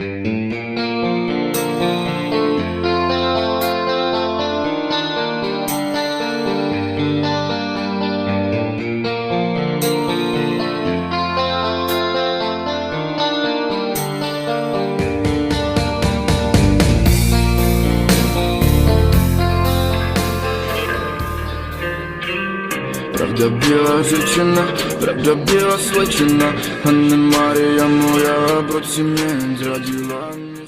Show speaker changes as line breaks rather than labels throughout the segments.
Prawda biała dziewczyna, prawda biała słończyna, Anna Maria moja, obroci mnie zdradziła mnie.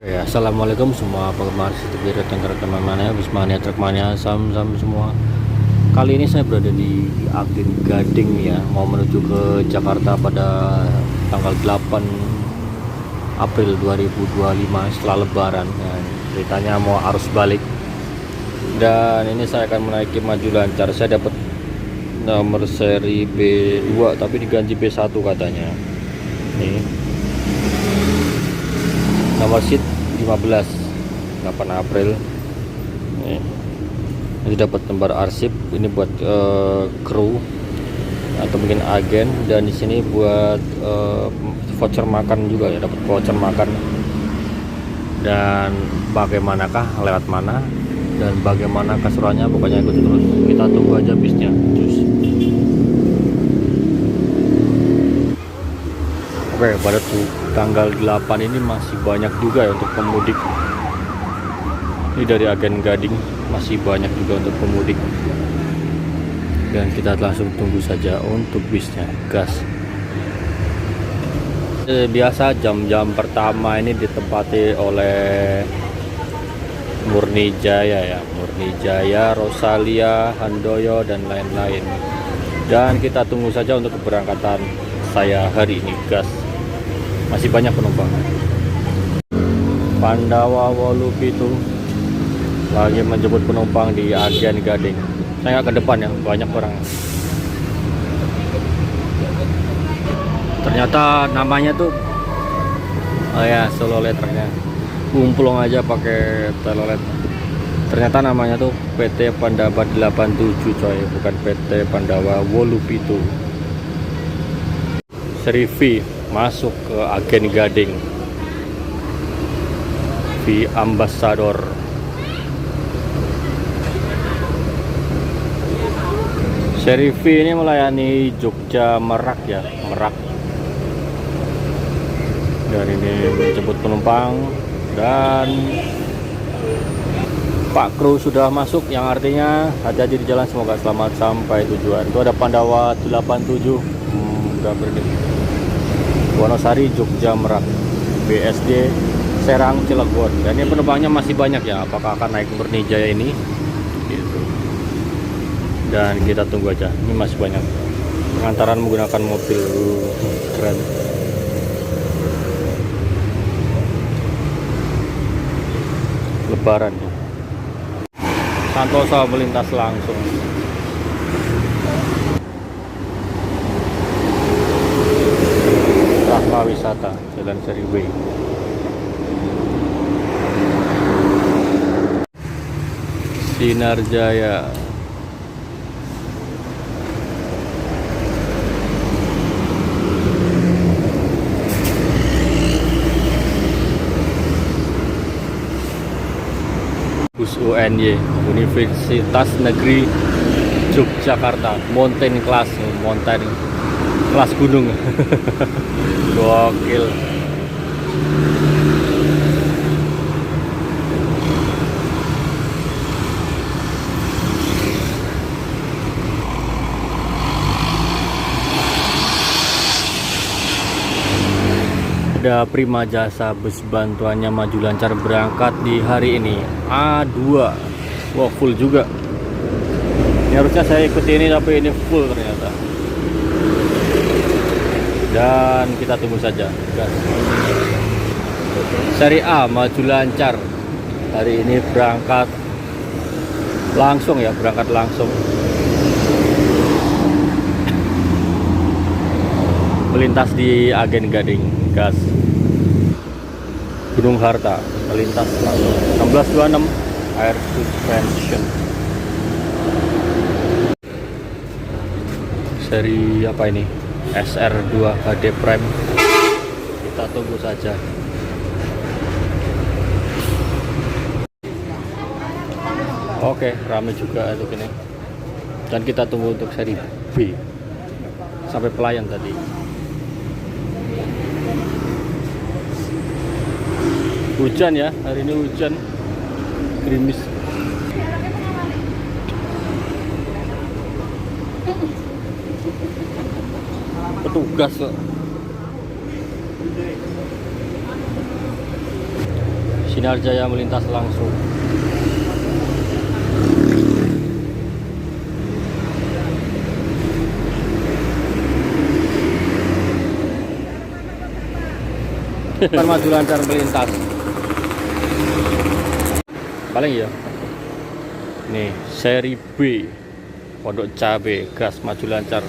Ya, assalamualaikum semua penggemar setir teman-teman Wismania Trukmania, salam semua. Kali ini saya berada di Agen Gading ya, mau menuju ke Jakarta pada tanggal 8 April 2025 setelah Lebaran. Ya, ceritanya mau arus balik. Dan ini saya akan menaiki maju lancar. Saya dapat nomor seri B2 tapi diganti B1 katanya. Nih. Nomor seat 15 8 April. Nih. Ini dapat lembar arsip ini buat kru atau mungkin agen, dan di sini buat voucher makan juga ya, dapat voucher makan. Dan bagaimanakah, lewat mana dan bagaimana keseruannya, pokoknya ikut terus, kita tunggu aja bisnya. Cus. Oke, pada tanggal 8 ini masih banyak juga ya untuk pemudik. Ini dari Agen Gading masih banyak juga untuk pemudik, dan kita langsung tunggu saja untuk bisnya. Gas. Biasa jam-jam pertama ini ditempati oleh Murni Jaya ya, Murni Jaya, Rosalia, Handoyo dan lain-lain. Dan kita tunggu saja untuk keberangkatan saya hari ini. Gas. Masih banyak penumpang. Pandawa Wolupitu lagi menjemput penumpang di Agen Gading. Saya ke depan ya, banyak orang. Ternyata namanya tuh, oh ya, solo letternya. Kumplong aja pakai telolet. Ternyata namanya tuh PT Pandawa 87 coy, bukan PT Pandawa Wolupitu. Seri V masuk ke Agen Gading. V Ambassador. Seri V ini melayani Jogja Merak ya, Merak. Dan ini menjemput penumpang. Dan Pak Kru sudah masuk, yang artinya hati-hati di jalan, semoga selamat sampai tujuan. Itu ada Pandawa 87 udah berdiri. Wonosari, Jogja, Merak, BSD, Serang, Cilegon. Dan ini penumpangnya masih banyak ya, apakah akan naik Murni Jaya ini gitu. Dan kita tunggu aja, ini masih banyak. Pengantaran menggunakan mobil, keren. Lebaran ya. Santosa melintas langsung. Rahma Wisata, Jalan Seri W. Sinar Jaya. UNY, Universitas Negeri Yogyakarta, mountain class gunung. Gokil. Ada Prima Jasa, bus bantuannya maju lancar berangkat di hari ini. A2, wah full juga. Ini harusnya saya ikuti ini, tapi ini full ternyata. Dan kita tunggu saja. Gas. Seri A maju lancar. Hari ini berangkat langsung ya, berangkat langsung. Melintas di Agen Gading. Gas. Gunung Harta melintas langsung. 1626 air suspension. Seri apa ini? SR2 HD Prime. Kita tunggu saja. Oke, rame juga untuk ini. Dan kita tunggu untuk seri B sampai pelayan tadi. Hujan ya, hari ini hujan, gerimis. Petugas kok. Sinar Jaya melintas langsung. Maju lancar melintas. Paling ya. Nih, seri B. Pondok Cabe, gas maju lancar.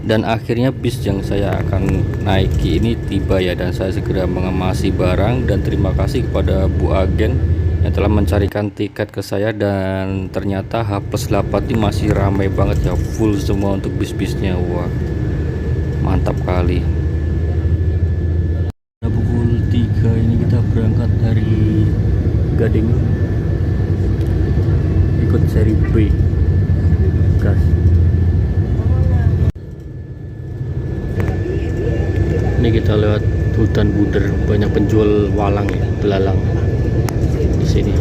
Dan akhirnya bis yang saya akan naiki ini tiba ya, dan saya segera mengemasi barang dan terima kasih kepada Bu Agen yang telah mencarikan tiket ke saya, dan ternyata H+8 ini masih ramai banget ya, full semua untuk bis-bisnya. Wah, mantap kali. Pukul 3 ini kita berangkat dari Gading, ikut seri B, gas. Ini kita lewat hutan buder, banyak penjual walang ya, belalang di sini.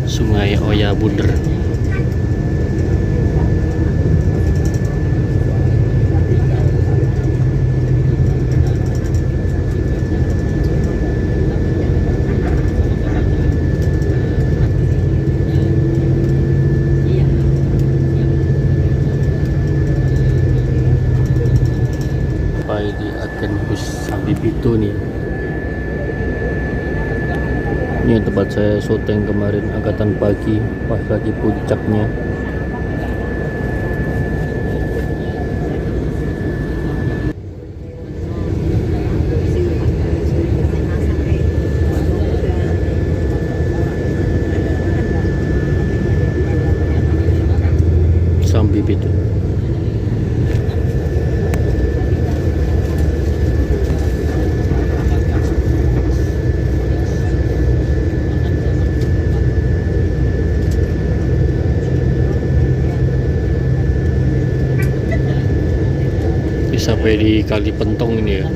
Sungai Oya Buder. Di agen bus Sambi Pitu nih. Ini tempat saya syuting kemarin, angkatan pagi pas lagi puncaknya. Sambi Pitu. Sampai di Kali Pentong ini ya.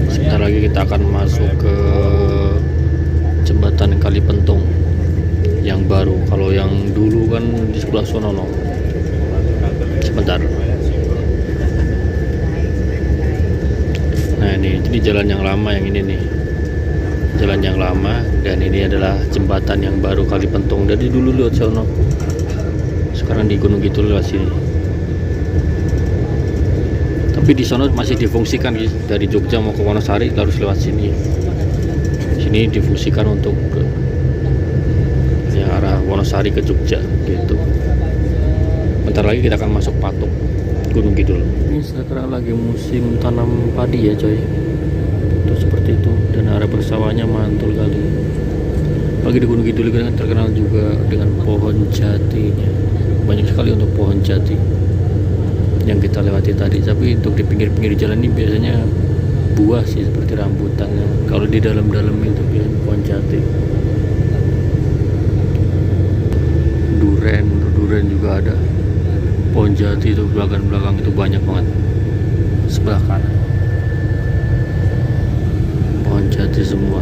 Sebentar lagi kita akan masuk ke jembatan Kali Pentong yang baru. Kalau yang dulu kan di sebelah sono. Sebentar. Nah ini jalan yang lama, yang ini nih. Jalan yang lama, dan ini adalah jembatan yang baru Kali Pentong. Dari dulu lewat sono. Sekarang di Gunung Kidul lewat sini. Tapi di sana masih difungsikan guys. Dari Jogja mau ke Wonosari harus lewat sini. Sini difungsikan untuk yang arah Wonosari ke Jogja gitu. Bentar lagi kita akan masuk Patok Gunung Kidul. Ini sekarang lagi musim tanam padi ya coy. Itu seperti itu, dan area persawahnya mantul kali. Pagi di Gunung Kidul kan terkenal juga dengan pohon jatinya. Banyak sekali untuk pohon jati yang kita lewati tadi. Tapi untuk di pinggir-pinggir jalan ini biasanya buah sih, seperti rambutannya. Kalau di dalam-dalam itu biasanya pohon jati. Duren juga ada. Pohon jati itu belakang itu banyak banget. Sebelah kanan pohon jati semua.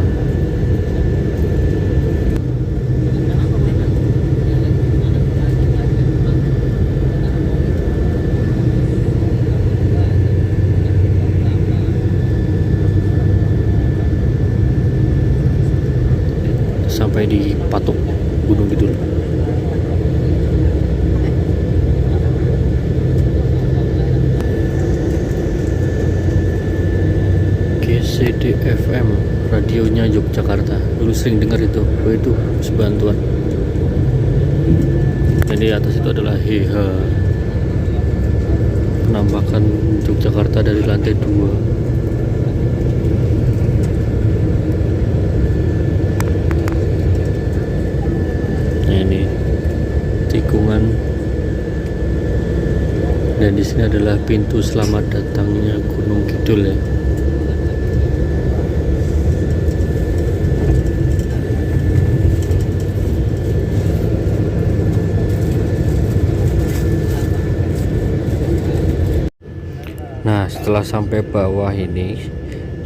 Sampai di Patok Gunung Kidul. GCD FM, radionya Yogyakarta. Dulu sering dengar itu, itu sebantuan. Dan di atas itu adalah HH, penampakan Yogyakarta dari lantai 2. tikungan. Dan di sini adalah pintu selamat datangnya Gunung Kidul ya. Nah, setelah sampai bawah ini,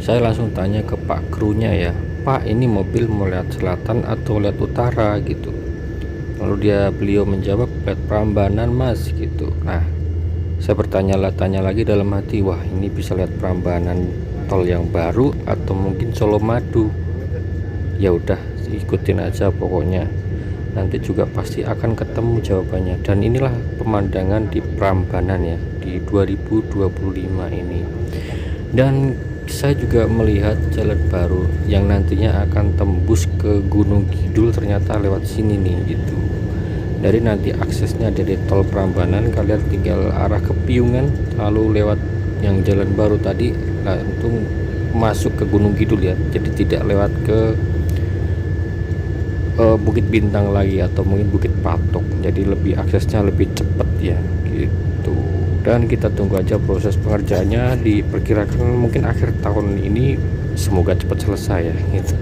saya langsung tanya ke Pak krunya ya, Pak, ini mobil mau lihat selatan atau lihat utara gitu. Lalu beliau menjawab, lihat Prambanan Mas gitu. Nah, saya tanya lagi dalam hati, wah ini bisa lihat Prambanan tol yang baru atau mungkin Solo Madu. Ya udah, ikutin aja pokoknya. Nanti juga pasti akan ketemu jawabannya. Dan inilah pemandangan di Prambanan ya, di 2025 ini. Dan saya juga melihat jalan baru yang nantinya akan tembus ke Gunung Kidul, ternyata lewat sini nih gitu. Dari nanti aksesnya dari tol Prambanan, kalian tinggal arah ke Piungan lalu lewat yang jalan baru tadi langsung masuk ke Gunung Kidul ya. Jadi tidak lewat ke Bukit Bintang lagi atau mungkin Bukit Patok. Jadi lebih aksesnya lebih cepat ya gitu. Dan kita tunggu aja proses pengerjaannya, diperkirakan mungkin akhir tahun ini, semoga cepat selesai ya gitu.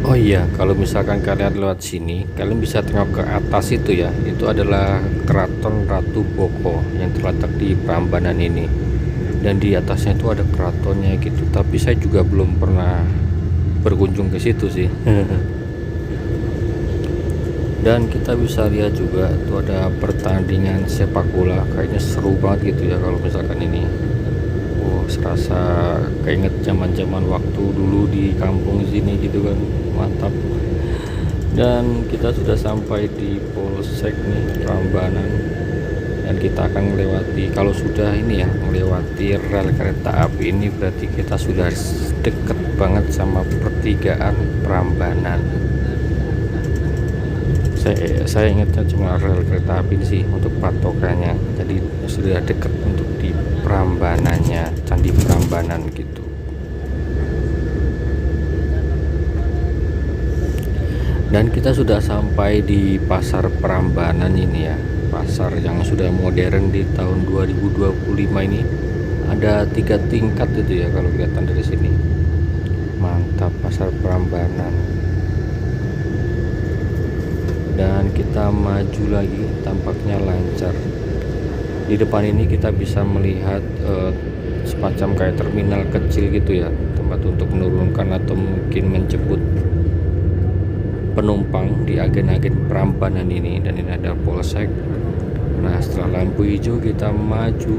Oh iya, kalau misalkan kalian lewat sini, kalian bisa tengok ke atas itu ya. Itu adalah Keraton Ratu Boko yang terletak di Prambanan ini. Dan di atasnya itu ada keratonnya gitu. Tapi saya juga belum pernah berkunjung ke situ sih. Dan kita bisa lihat juga itu ada pertandingan sepak bola. Kayaknya seru banget gitu ya kalau misalkan ini. Oh, serasa keinget zaman-zaman waktu dulu di kampung sini gitu kan. Mantap. Dan kita sudah sampai di Polsek nih, Prambanan. Dan kita akan melewati, kalau sudah ini ya, melewati rel kereta api ini, berarti kita sudah deket banget sama pertigaan Prambanan. Saya ingatnya cuma rel kereta api sih untuk patokannya. Jadi sudah deket untuk di Prambanannya, Candi Prambanan gitu. Dan kita sudah sampai di Pasar Prambanan ini ya, pasar yang sudah modern di tahun 2025 ini. Ada 3 tingkat itu ya kalau kelihatan dari sini. Mantap, Pasar Prambanan. Dan kita maju lagi, tampaknya lancar. Di depan ini kita bisa melihat semacam kayak terminal kecil gitu ya, tempat untuk menurunkan atau mungkin menjemput penumpang di agen-agen Prambanan ini. Dan ini ada Polsek. Nah, setelah lampu hijau kita maju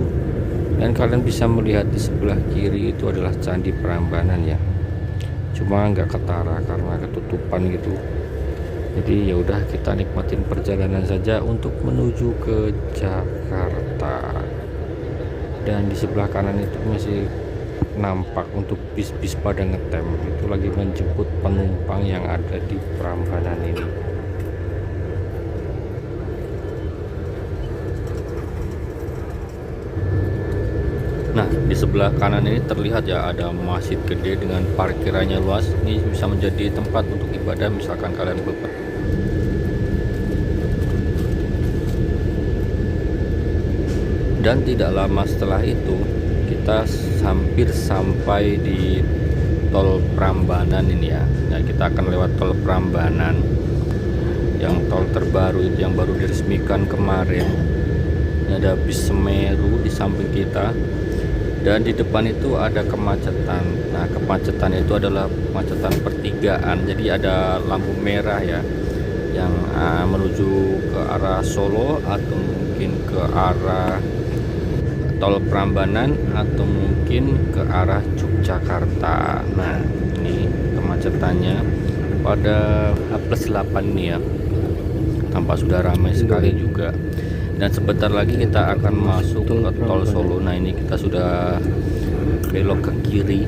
dan kalian bisa melihat di sebelah kiri itu adalah Candi Prambanan ya. Cuma nggak ketara karena ketutupan gitu. Jadi ya udah, kita nikmatin perjalanan saja untuk menuju ke Jakarta. Dan di sebelah kanan itu masih nampak untuk bis-bis pada ngetem, itu lagi menjemput penumpang yang ada di Prambanan ini. Nah, di sebelah kanan ini terlihat ya ada masjid gede dengan parkirannya luas. Ini bisa menjadi tempat untuk ibadah misalkan kalian Dan tidak lama setelah itu kita hampir sampai di tol Prambanan ini ya. Nah, kita akan lewat tol Prambanan, yang tol terbaru itu yang baru diresmikan kemarin. Ini ada bis Semeru di samping kita, dan di depan itu ada kemacetan. Nah, kemacetan itu adalah kemacetan pertigaan. Jadi ada lampu merah ya, yang menuju ke arah Solo atau mungkin ke arah tol Prambanan atau mungkin ke arah Yogyakarta. Nah, ini kemacetannya pada H+8 nih ya, tampak sudah ramai sekali juga. Dan sebentar lagi kita akan masuk ke tol Solo. Nah, ini kita sudah belok ke kiri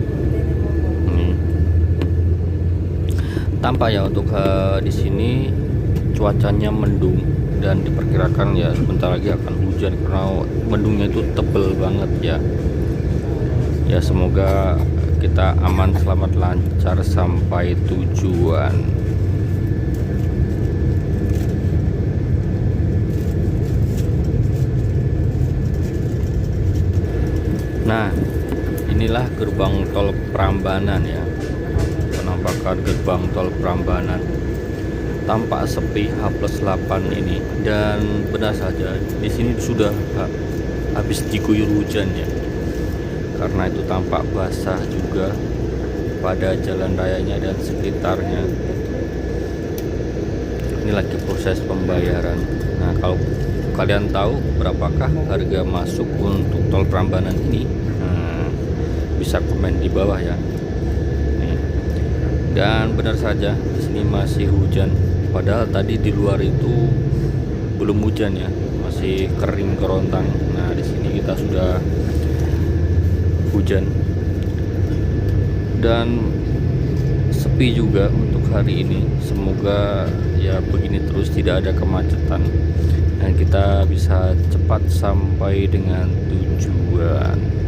Tampak ya untuk di sini cuacanya mendung dan diperkirakan ya sebentar lagi akan hujan karena mendungnya itu tebel banget ya. Ya semoga kita aman, selamat, lancar sampai tujuan. Nah, inilah gerbang tol Prambanan ya. Penampakan gerbang tol Prambanan. Tampak sepi H+8 ini, dan benar saja di sini sudah habis diguyur hujan ya. Karena itu tampak basah juga pada jalan rayanya dan sekitarnya. Ini lagi proses pembayaran. Nah, kalau kalian tahu berapakah harga masuk untuk tol Prambanan ini, bisa komen di bawah ya. Nih. Dan benar saja di sini masih hujan. Padahal tadi di luar itu belum hujan ya, masih kering kerontang. Nah, di sini kita sudah hujan dan sepi juga untuk hari ini. Semoga ya begini terus, tidak ada kemacetan dan kita bisa cepat sampai dengan tujuan.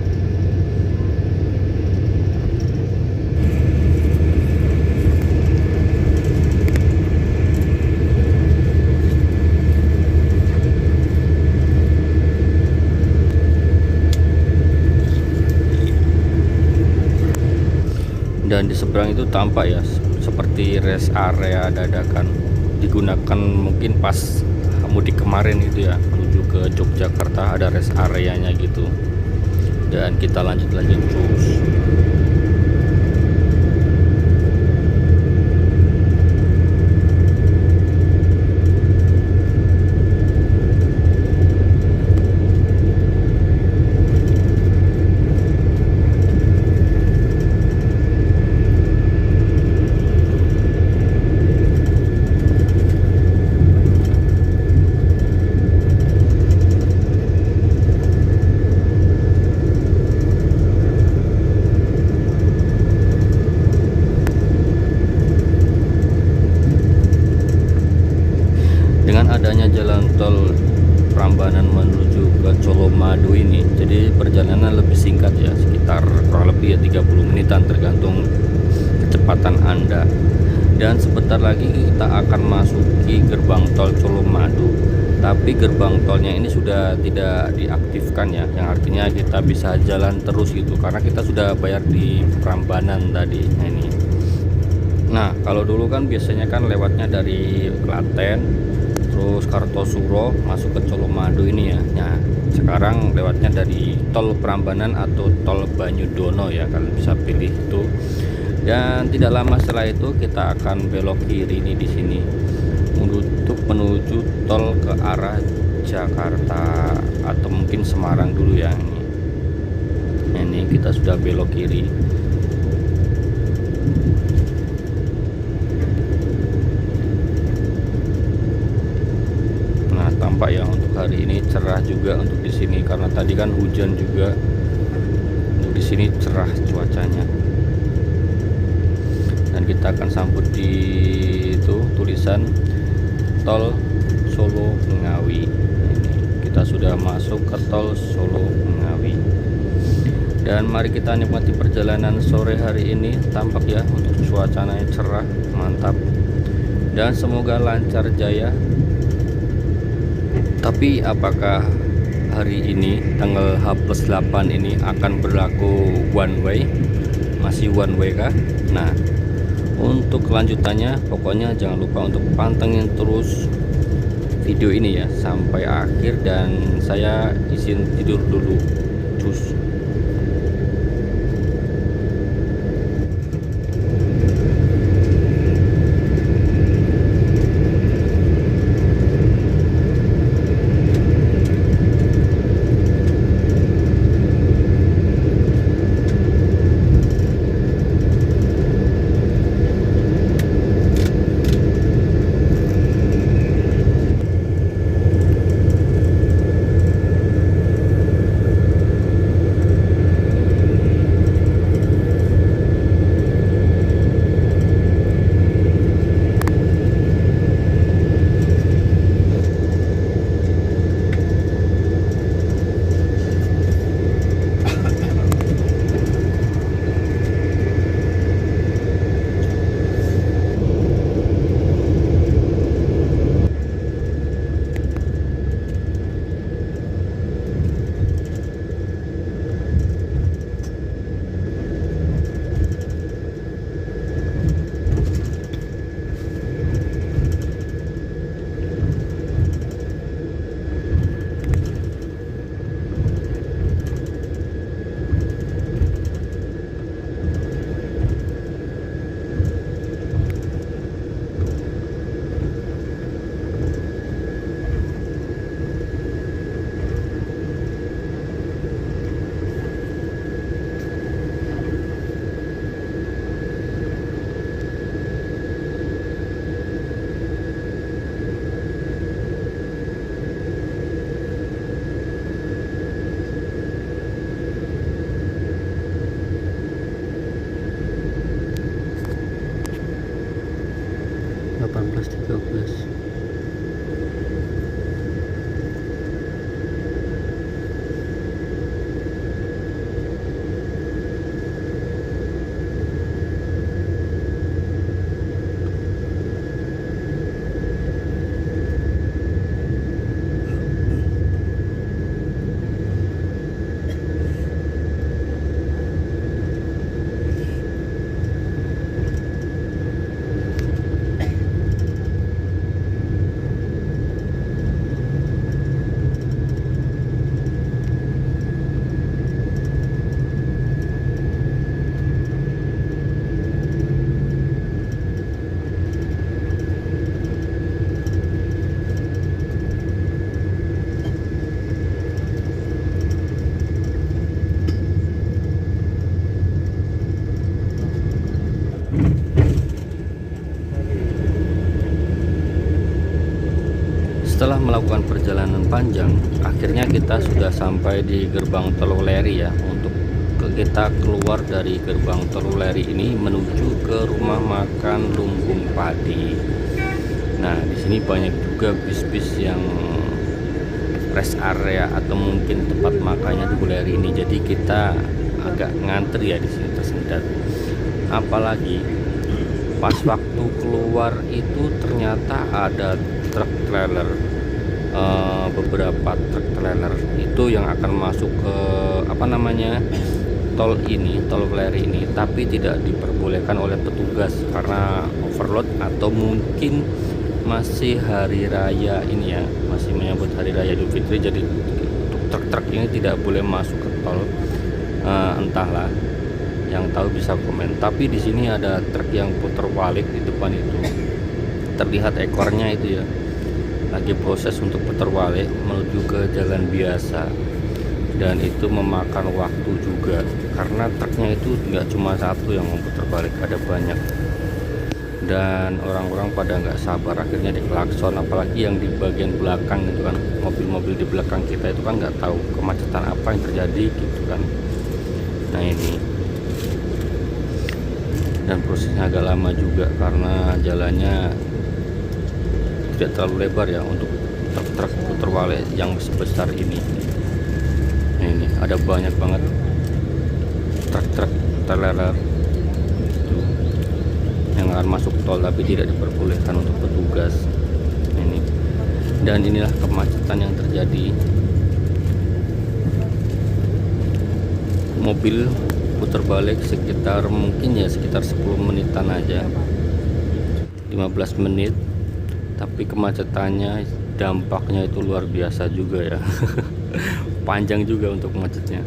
Dan di seberang itu tampak ya seperti rest area dadakan, digunakan mungkin pas mudik kemarin gitu ya, menuju ke Yogyakarta ada rest areanya gitu. Dan kita lanjut terus. Dengan adanya jalan tol Prambanan menuju ke Colomadu ini, jadi perjalanan lebih singkat ya, sekitar kurang lebih ya 30 menitan tergantung kecepatan Anda. Dan sebentar lagi kita akan masuki gerbang tol Colomadu, tapi gerbang tolnya ini sudah tidak diaktifkan ya, yang artinya kita bisa jalan terus gitu karena kita sudah bayar di Prambanan tadi. Nah ini. Nah, kalau dulu kan biasanya kan lewatnya dari Klaten terus Kartosuro masuk ke Colomadu ini ya. Nah, sekarang lewatnya dari tol Prambanan atau tol Banyudono ya, kalian bisa pilih itu. Dan tidak lama setelah itu kita akan belok kiri ini di sini untuk menuju tol ke arah Jakarta atau mungkin Semarang dulu ya ini. Nah, ini kita sudah belok kiri. Tampak ya untuk hari ini cerah juga untuk di sini karena tadi kan hujan juga. Untuk di sini cerah cuacanya. Dan kita akan sambut di itu tulisan tol Solo Ngawi. Ini kita sudah masuk ke tol Solo Ngawi. Dan mari kita nikmati perjalanan sore hari ini. Tampak ya untuk cuacanya cerah, mantap. Dan semoga lancar jaya. Tapi apakah hari ini tanggal H+8 ini akan berlaku one way? Masih one way kah? Nah, untuk kelanjutannya pokoknya jangan lupa untuk pantengin terus video ini ya sampai akhir. Dan saya izin tidur dulu. Cus. 18.13. Setelah melakukan perjalanan panjang, akhirnya kita sudah sampai di gerbang Tol Weleri ya. Untuk kita keluar dari gerbang Tol Weleri ini menuju ke rumah makan Lumbung Padi. Nah, di sini banyak juga bis-bis yang rest area atau mungkin tempat makannya di Weleri ini. Jadi kita agak ngantri ya di sini, tersendat. Apalagi pas waktu keluar itu ternyata ada truk trailer, beberapa truk trailer itu yang akan masuk ke tol ini, tol Weleri ini, tapi tidak diperbolehkan oleh petugas karena overload atau mungkin masih hari raya ini ya, masih menyambut hari raya Idul Fitri. Jadi truk-truk ini tidak boleh masuk ke tol, entahlah, yang tahu bisa komen. Tapi di sini ada truk yang putar balik di depan itu, terlihat ekornya itu ya, lagi proses untuk putar balik menuju ke jalan biasa, dan itu memakan waktu juga karena truknya itu nggak cuma satu yang memutar balik, ada banyak, dan orang-orang pada nggak sabar akhirnya diklakson. Apalagi yang di bagian belakang itu kan, mobil-mobil di belakang kita itu kan nggak tahu kemacetan apa yang terjadi gitu kan. Nah ini, dan prosesnya agak lama juga karena jalannya tidak terlalu lebar ya untuk truk-truk putar balik yang sebesar ini. Nah, ini ada banyak banget truk-truk trailer yang akan masuk tol tapi tidak diperbolehkan untuk petugas. Nah, ini, dan inilah kemacetan yang terjadi. Mobil putar balik sekitar 10 menitan aja, 15 menit, tapi kemacetannya, dampaknya itu luar biasa juga ya. Panjang juga untuk macetnya.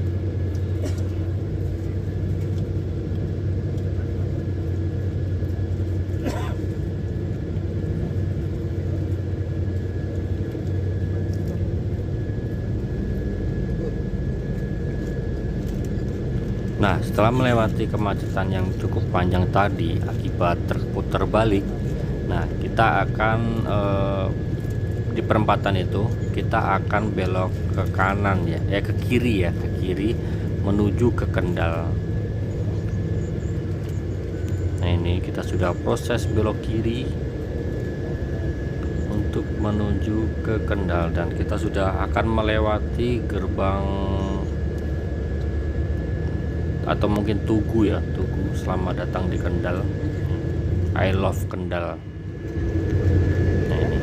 Nah, setelah melewati kemacetan yang cukup panjang tadi akibat truk putar balik, nah kita akan di perempatan itu kita akan belok ke kanan ya, ke kiri ya, ke kiri menuju ke Kendal. Nah ini kita sudah proses belok kiri untuk menuju ke Kendal, dan kita sudah akan melewati gerbang atau mungkin Tugu ya, Tugu selamat datang di Kendal, I love Kendal. Nah ini,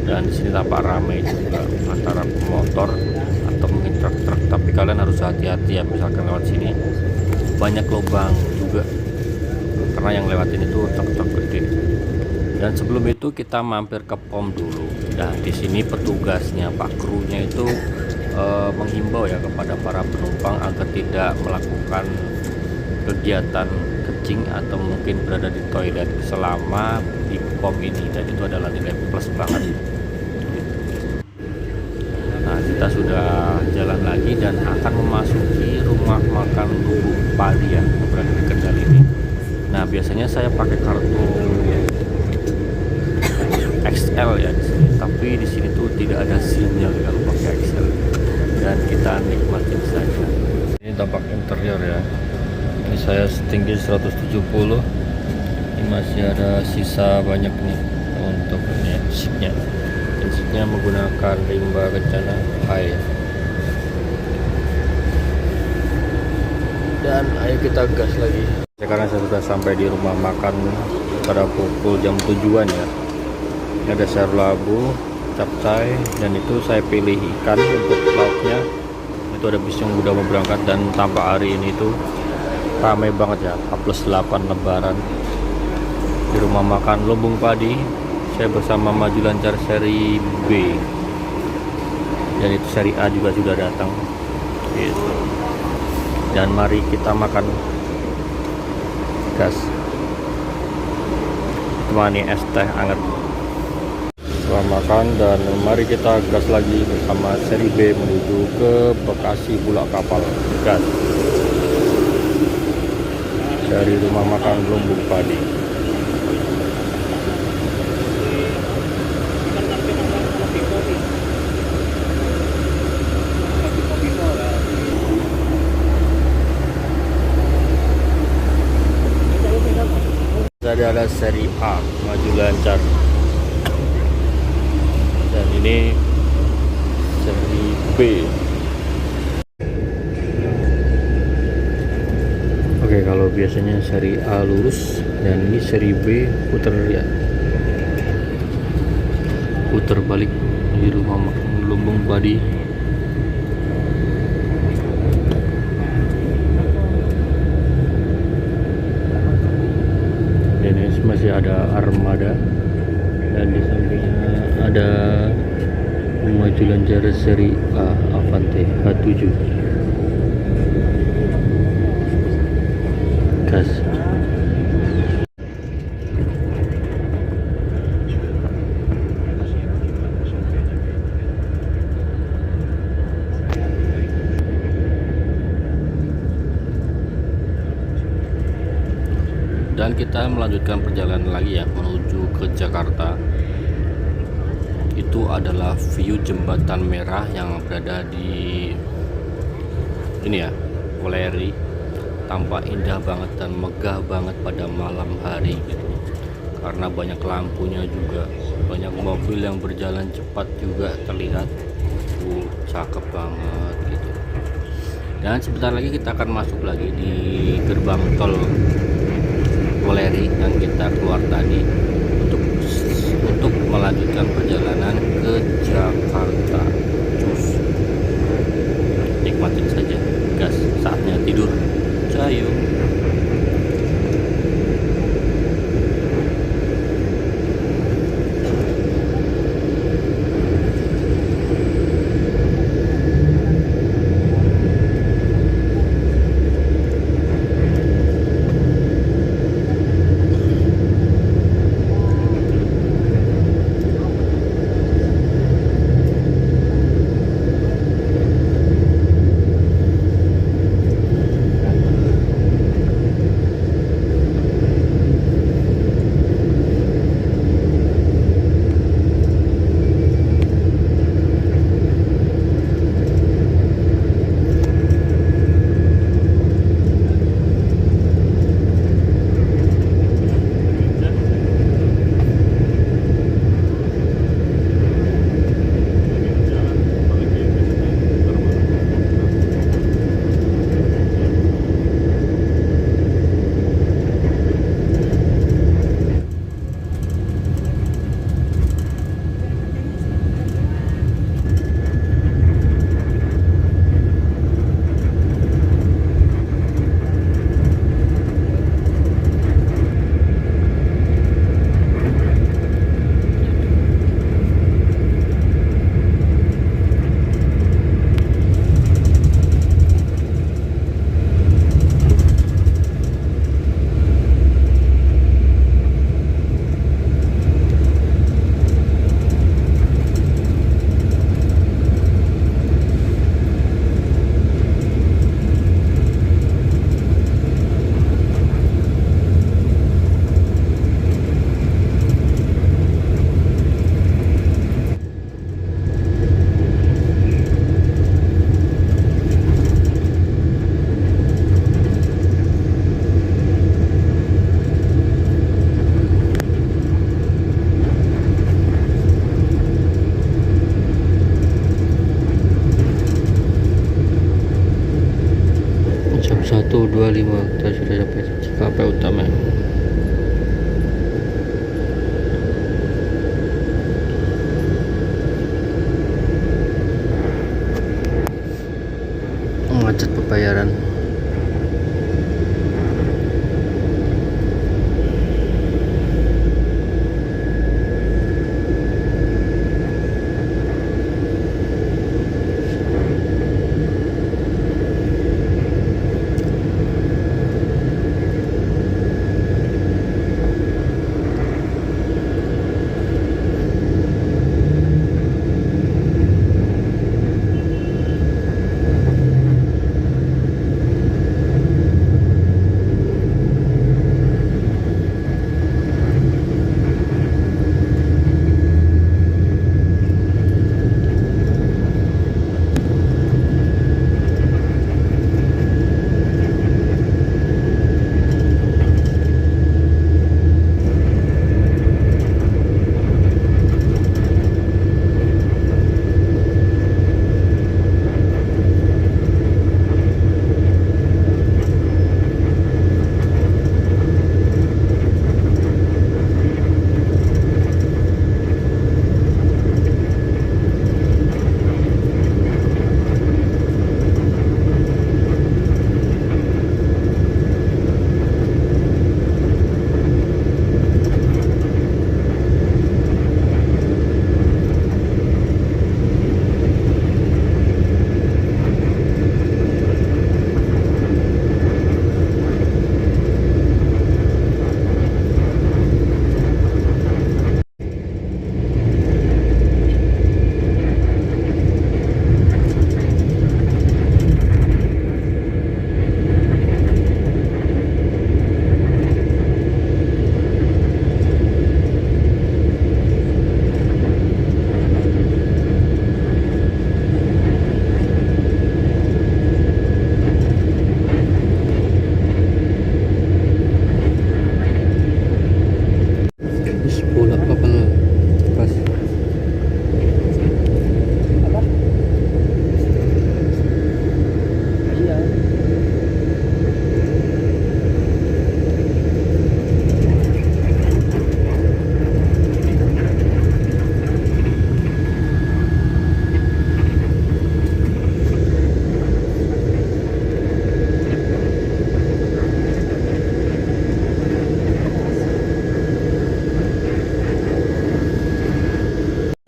dan di sini tampak ramai juga antara pemotor atau mungkin truk-truk, tapi kalian harus hati-hati ya misalkan lewat sini, banyak lubang juga karena yang lewatin itu truk-truk gede. Dan sebelum itu kita mampir ke pom dulu. Nah di sini petugasnya, pak krunya itu menghimbau ya kepada para penumpang agar tidak melakukan kegiatan kencing atau mungkin berada di toilet selama di pom ini, dan itu adalah nilai plus banget. Nah kita sudah jalan lagi dan akan memasuki rumah makan Lumbung Padi yang berada di Kendal ini. Nah biasanya saya pakai kartu XL ya di sini, tapi di sini tuh tidak ada sinyal kalau pakai XL, dan kita nikmatin saja. Ini tampak interior ya. Ini saya setinggi 170. masih ada sisa banyak nih untuk ini seatnya. Dan seatnya menggunakan rimba kencana air. Dan ayo kita gas lagi. Sekarang saya sudah sampai di rumah makan pada pukul jam 7-an ya. Ini ada sayur labu, capcay, dan itu saya pilih ikan untuk lauknya. Itu ada bis yang udah mau berangkat dan tampak hari ini tuh ramai banget ya, H+8 lebaran di rumah makan Lumbung Padi. Saya bersama Maju Lancar seri B, dan itu seri A juga sudah datang gitu. Dan mari kita makan, gas, temani es teh hangat setelah makan. Dan mari kita gas lagi bersama seri B menuju ke Bekasi Bulak Kapal. Gas dari rumah makan Lumbung Padi. Tadi ada seri A Maju Lancar, dan ini seri B. Oke, kalau biasanya seri A lurus, dan ini seri B putar ya, putar balik di rumah makan Lumbung Padi. Ini masih ada armada, dan di sampingnya ada Maju Lancar seri A Avante H7. Gas. Dan kita melanjutkan perjalanan lagi ya, menuju ke Jakarta. Itu adalah view Jembatan Merah yang berada di ini ya, Weleri. Tampak indah banget dan megah banget pada malam hari gitu, karena banyak lampunya juga, banyak mobil yang berjalan cepat juga terlihat. Cakep banget gitu. Dan sebentar lagi kita akan masuk lagi di gerbang tol Weleri yang kita keluar tadi untuk melanjutkan perjalanan ke Jakarta. Cus, nikmatin saja, gas, saatnya tidur. Cayo. 125 kita sudah sampai Cikampek Utama. Macet pembayaran.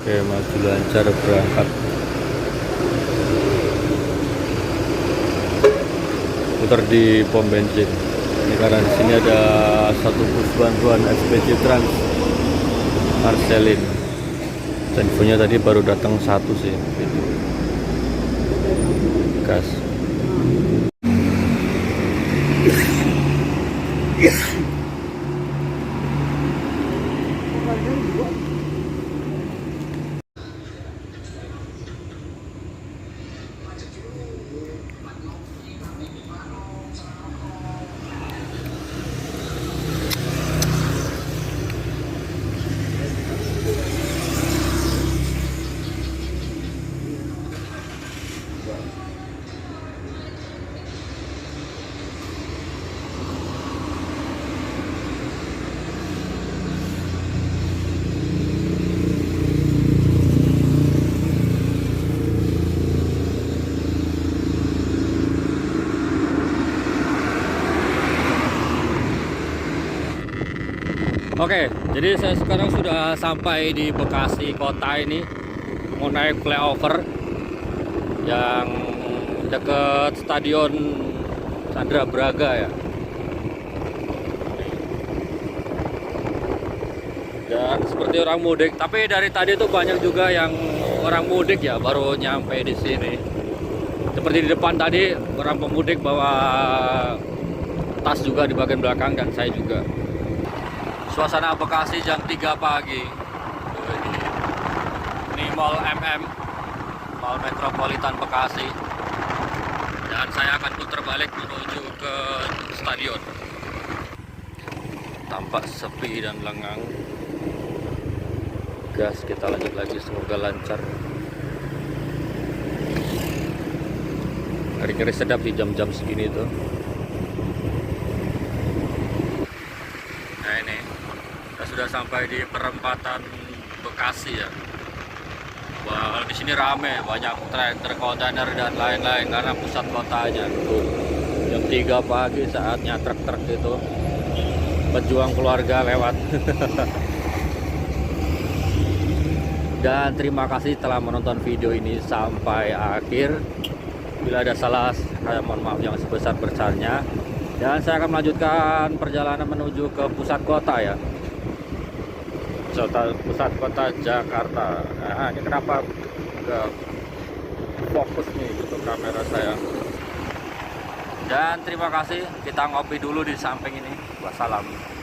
Oke, maju lancar berangkat. Putar di pom bensin. Ini karena di sini ada satu bus bantuan SPJ Trans Marcelin. Dan infonya tadi baru datang satu sih. Gitu. Gas. Oke, jadi saya sekarang sudah sampai di Bekasi kota ini, mau naik flyover yang dekat Stadion Sandra Braga ya. Dan seperti orang mudik, tapi dari tadi itu banyak juga yang orang mudik ya, baru nyampe di sini. Seperti di depan tadi orang pemudik bawa tas juga di bagian belakang dan saya juga. Suasana Bekasi jam 3 pagi. Ini Mall MM, Mall Metropolitan Bekasi. Dan saya akan putar balik menuju ke stadion. Tampak sepi dan lengang. Gas, kita lanjut lagi, semoga lancar. Ngeri-ngeri sedap di jam-jam segini tuh. sudah sampai di perempatan Bekasi ya. Wah, di sini rame, banyak truk kontainer dan lain-lain karena pusat kotanya. Tuh, jam 3 pagi saatnya truk-truk itu pejuang keluarga lewat. Dan terima kasih telah menonton video ini sampai akhir. Bila ada salah, saya mohon maaf yang sebesar-besarnya. Dan saya akan melanjutkan perjalanan menuju ke pusat kota ya. Pusat kota Jakarta. Nah, ini kenapa nggak fokus nih untuk kamera saya. Dan terima kasih, kita ngopi dulu di samping ini. Wassalam.